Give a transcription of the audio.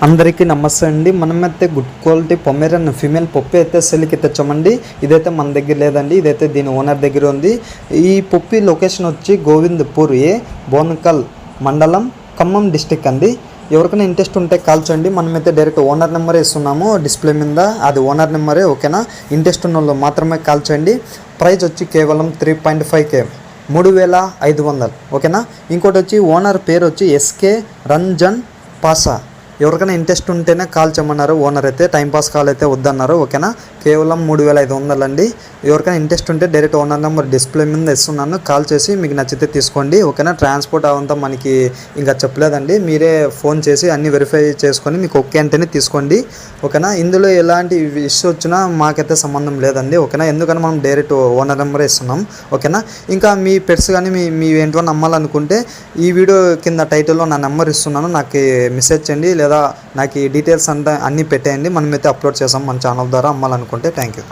అందరికీ నమస్తే అండి. మనమైతే good quality Pomeranian female puppy అయితే సెల్కి తెచ్చామండి. ఇదైతే మన దగ్గర లేదండి, ఇదైతే దీని ఓనర్ దగ్గర ఉంది. ఈ పప్పి లొకేషన్ వచ్చి గోవిందపూర్ బోనకల్ మండలం, ఖమ్మం డిస్టిక్ అండి. ఎవరికైనా ఇంట్రెస్ట్ ఉంటే కాల్ చేయండి. మనమైతే డైరెక్ట్ ఓనర్ నెంబరే ఇస్తున్నాము డిస్ప్లే మీద, అది ఓనర్ నెంబరే. ఓకేనా, ఇంట్రెస్ట్ ఉన్న వాళ్ళు మాత్రమే కాల్ చేయండి. ప్రైస్ వచ్చి కేవలం 3.5K, 3500. ఓకేనా. ఇంకోటి వచ్చి ఓనర్ పేరు వచ్చి ఎస్కే రంజన్ పాసా. ఎవరికైనా ఇంట్రెస్ట్ ఉంటేనే కాల్ చేయమన్నారు ఓనర్ అయితే, టైంపాస్ కాల్ అయితే వద్దన్నారు. ఓకేనా, కేవలం 3500 అండి. ఎవరికైనా ఇంట్రెస్ట్ ఉంటే డైరెక్ట్ ఓనర్ నెంబర్ డిస్ప్లే మీద ఇస్తున్నాను, కాల్ చేసి మీకు నచ్చితే తీసుకోండి. ఓకేనా, ట్రాన్స్పోర్ట్ అవంతా మనకి ఇంకా చెప్పలేదండి, మీరే ఫోన్ చేసి అన్నీ వెరిఫై చేసుకొని మీకు ఓకే అంటేనే తీసుకోండి. ఓకేనా, ఇందులో ఎలాంటి ఇష్యూ వచ్చినా మాకైతే సంబంధం లేదండి. ఓకేనా, ఎందుకంటే మనం డైరెక్ట్ ఓనర్ నెంబరే ఇస్తున్నాం. ఓకేనా, ఇంకా మీ పెట్స్ కానీ మీ ఏంటో నమ్మాలనుకుంటే ఈ వీడియో కింద టైటిల్లో నా నెంబర్ ఇస్తున్నాను, నాకు మెసేజ్ చేయండి లేదా నాకు ఈ డీటెయిల్స్ అంతా అన్నీ పెట్టేయండి. మనమైతే అప్లోడ్ చేసాం మన ఛానల్ ద్వారా అమ్మాలనుకుంటే. Thank you.